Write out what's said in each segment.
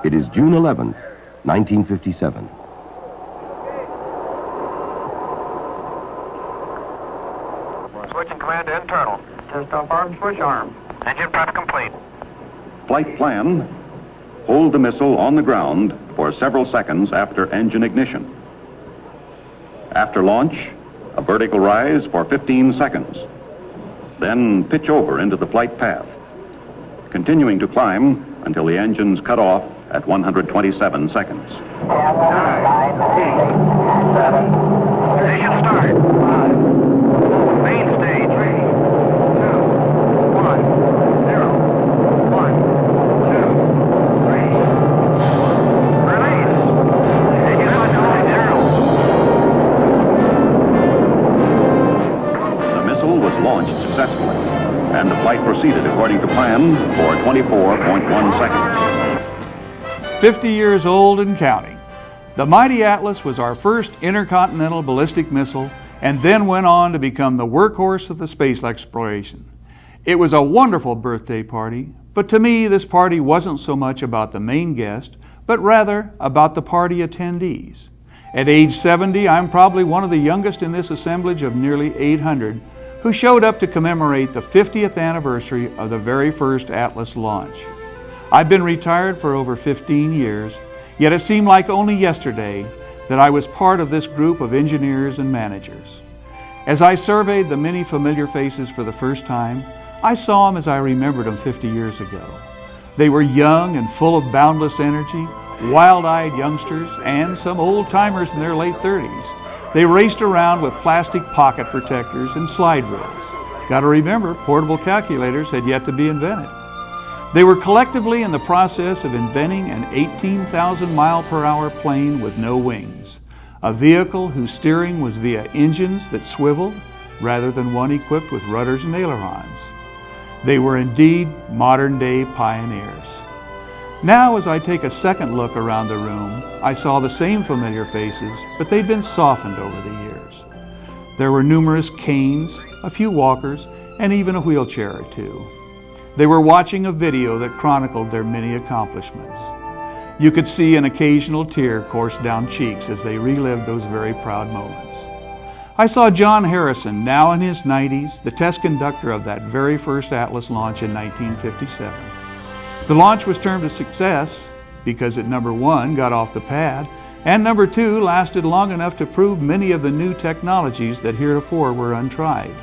It is June 11th, 1957. Switching command to internal. Test off arm, switch arm. Engine prep complete. Flight plan: hold the missile on the ground for several seconds after engine ignition. After launch, a vertical rise for 15 seconds. Then pitch over into the flight path, continuing to climb until the engine's cut off at 127 seconds. 9, 8, 7. Station start. 5. Main stage. 3, 2, 1, 0. 1, 2, 3. Release. Engine on 9, 0. The missile was launched successfully, and the flight proceeded according to plan for 24.1 seconds. 50 years old and counting. The mighty Atlas was our first intercontinental ballistic missile and then went on to become the workhorse of the space exploration. It was a wonderful birthday party, but to me this party wasn't so much about the main guest, but rather about the party attendees. At age 70, I'm probably one of the youngest in this assemblage of nearly 800 who showed up to commemorate the 50th anniversary of the very first Atlas launch. I've been retired for over 15 years, yet it seemed like only yesterday that I was part of this group of engineers and managers. As I surveyed the many familiar faces for the first time, I saw them as I remembered them 50 years ago. They were young and full of boundless energy, wild-eyed youngsters, and some old-timers in their late 30s. They raced around with plastic pocket protectors and slide rules. Got to remember, portable calculators had yet to be invented. They were collectively in the process of inventing an 18,000-mile-per-hour plane with no wings, a vehicle whose steering was via engines that swiveled rather than one equipped with rudders and ailerons. They were indeed modern-day pioneers. Now, as I take a second look around the room, I saw the same familiar faces, but they'd been softened over the years. There were numerous canes, a few walkers, and even a wheelchair or two. They were watching a video that chronicled their many accomplishments. You could see an occasional tear course down cheeks as they relived those very proud moments. I saw John Harrison, now in his 90s, the test conductor of that very first Atlas launch in 1957. The launch was termed a success because it, number one, got off the pad, and number two, lasted long enough to prove many of the new technologies that heretofore were untried.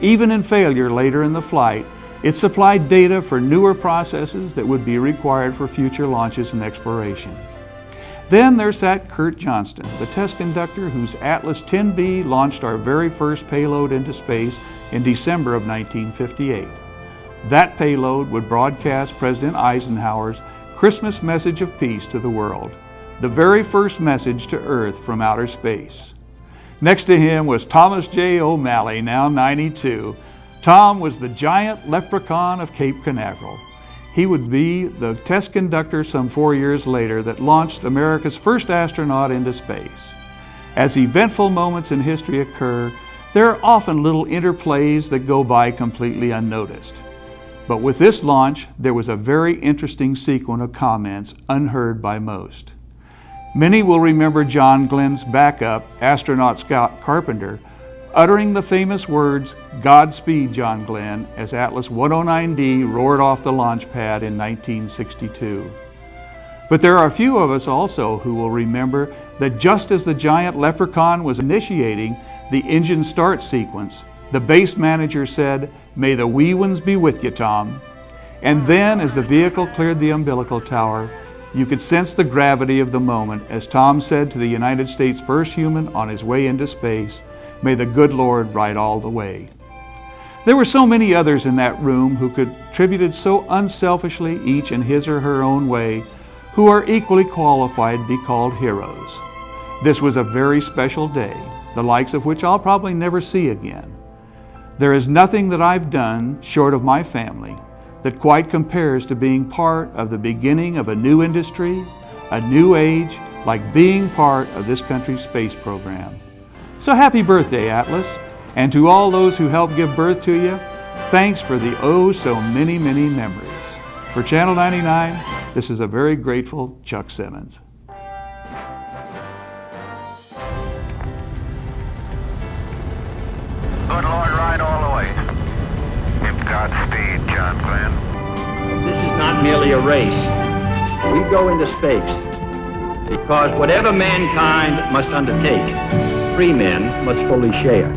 Even in failure later in the flight, it supplied data for newer processes that would be required for future launches and exploration. Then there sat Kurt Johnston, the test conductor whose Atlas 10B launched our very first payload into space in December of 1958. That payload would broadcast President Eisenhower's Christmas message of peace to the world, the very first message to Earth from outer space. Next to him was Thomas J. O'Malley, now 92. Tom was the giant leprechaun of Cape Canaveral. He would be the test conductor some 4 years later that launched America's first astronaut into space. As eventful moments in history occur, there are often little interplays that go by completely unnoticed. But with this launch, there was a very interesting sequence of comments unheard by most. Many will remember John Glenn's backup, astronaut Scott Carpenter, uttering the famous words, "Godspeed, John Glenn," as Atlas 109D roared off the launch pad in 1962. But there are a few of us also who will remember that just as the giant leprechaun was initiating the engine start sequence, the base manager said, "May the wee ones be with you, Tom." And then, as the vehicle cleared the umbilical tower, you could sense the gravity of the moment as Tom said to the United States' first human on his way into space, "May the good Lord ride all the way." There were so many others in that room who contributed so unselfishly, each in his or her own way, who are equally qualified to be called heroes. This was a very special day, the likes of which I'll probably never see again. There is nothing that I've done, short of my family, that quite compares to being part of the beginning of a new industry, a new age, like being part of this country's space program. So happy birthday, Atlas, and to all those who helped give birth to you, thanks for the oh so many, many memories. For Channel 99, This is a very grateful Chuck Simmons. Good Lord, ride all the way. Godspeed, John Glenn. This is not merely a race. We go into space because whatever mankind must undertake, free men must fully share.